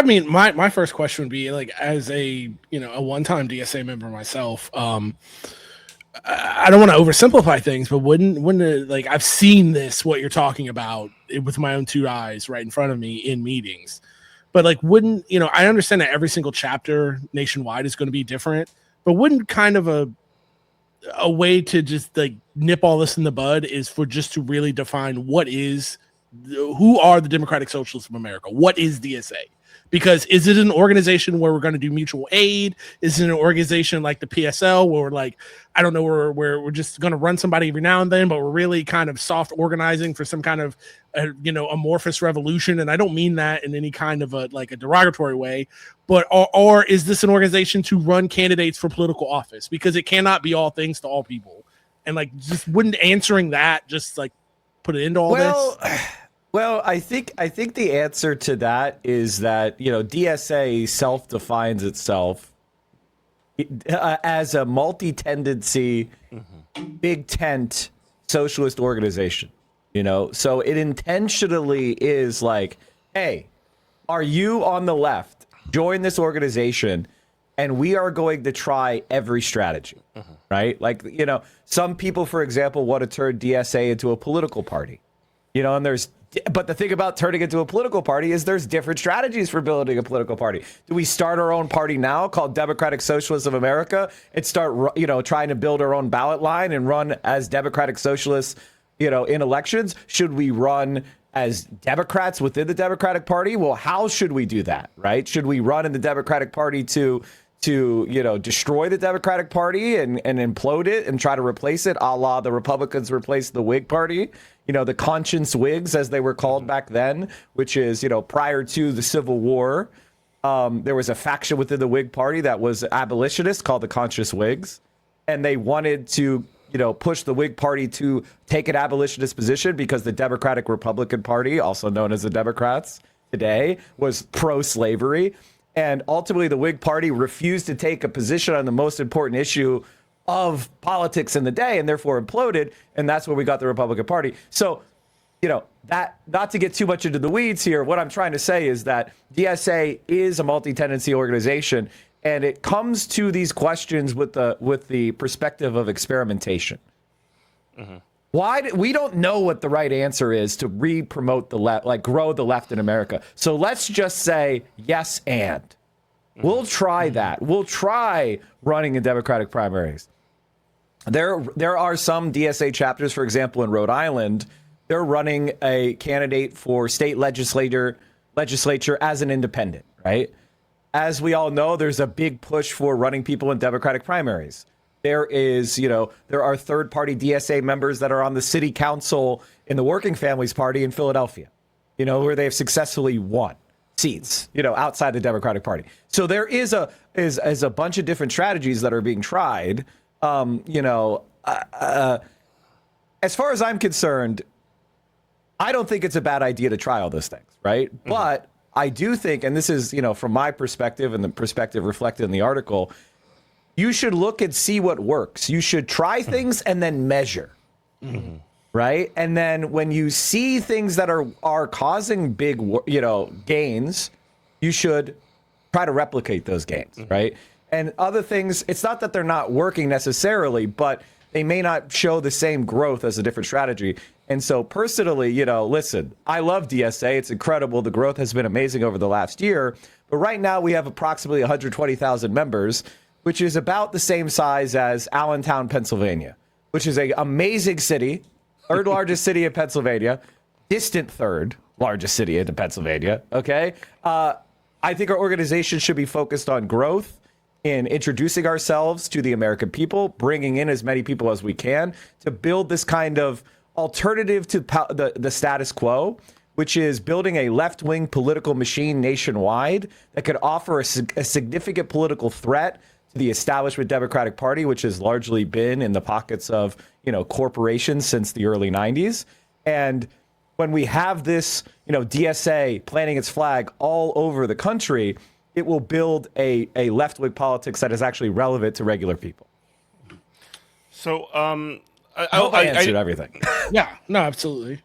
I mean, my first question would be like, as a a one-time DSA member myself, I don't want to oversimplify things, but wouldn't it, like, I've seen this, what you're talking about, with my own two eyes right in front of me in meetings. But like, wouldn't I understand that every single chapter nationwide is going to be different, but wouldn't kind of a way to just like nip all this in the bud is for just to really define who are the Democratic Socialists of America? What is DSA? Because is it an organization where we're going to do mutual aid? Is it an organization like the PSL where we're like, I don't know, where we're just going to run somebody every now and then, but we're really kind of soft organizing for some kind of amorphous revolution? And I don't mean that in any kind of a derogatory way, but or is this an organization to run candidates for political office? Because it cannot be all things to all people. And like, just wouldn't answering that just like put an end to all this? Well, I think the answer to that is that, DSA self-defines itself as a multi-tendency, big tent socialist organization, So it intentionally is like, hey, are you on the left? Join this organization, and we are going to try every strategy, right? Like, some people, for example, want to turn DSA into a political party, but the thing about turning into a political party is there's different strategies for building a political party. Do we start our own party now called Democratic Socialists of America and start, trying to build our own ballot line and run as Democratic Socialists, in elections? Should we run as Democrats within the Democratic Party? Well, how should we do that, right? Should we run in the Democratic Party to destroy the Democratic Party and implode it and try to replace it, a la the Republicans replaced the Whig Party, the conscience Whigs, as they were called back then, which is, prior to the Civil War, there was a faction within the Whig Party that was abolitionist called the Conscious Whigs. And they wanted to, push the Whig Party to take an abolitionist position because the Democratic Republican Party, also known as the Democrats today, was pro-slavery. And ultimately, the Whig Party refused to take a position on the most important issue of politics in the day, and therefore imploded. And that's where we got the Republican Party. So, that, not to get too much into the weeds here, what I'm trying to say is that DSA is a multi-tendency organization, and it comes to these questions with the perspective of experimentation. We don't know what the right answer is to re-promote the left, like grow the left in America. So let's just say yes, and we'll try that. We'll try running in Democratic primaries. There are some DSA chapters, for example, in Rhode Island, they're running a candidate for state legislature as an independent, right? As we all know, there's a big push for running people in Democratic primaries. There are third-party DSA members that are on the city council in the Working Families Party in Philadelphia, where they have successfully won seats, outside the Democratic Party. So there is a bunch of different strategies that are being tried. As far as I'm concerned, I don't think it's a bad idea to try all those things, right? Mm-hmm. But I do think, and this is, from my perspective and the perspective reflected in the article, you should look and see what works. You should try things and then measure, right? And then when you see things that are causing big, gains, you should try to replicate those gains, right? And other things, it's not that they're not working necessarily, but they may not show the same growth as a different strategy. And so personally, listen, I love DSA. It's incredible. The growth has been amazing over the last year. But right now we have approximately 120,000 members, which is about the same size as Allentown, Pennsylvania, which is an amazing city, third largest city in Pennsylvania, distant third largest city in Pennsylvania, okay? I think our organization should be focused on growth, in introducing ourselves to the American people, bringing in as many people as we can to build this kind of alternative to the status quo, which is building a left-wing political machine nationwide that could offer a significant political threat to the establishment Democratic Party, which has largely been in the pockets of, corporations since the early 90s. And when we have this, DSA planting its flag all over the country, it will build a left-wing politics that is actually relevant to regular people. So I hope I answered everything. Yeah, no, absolutely.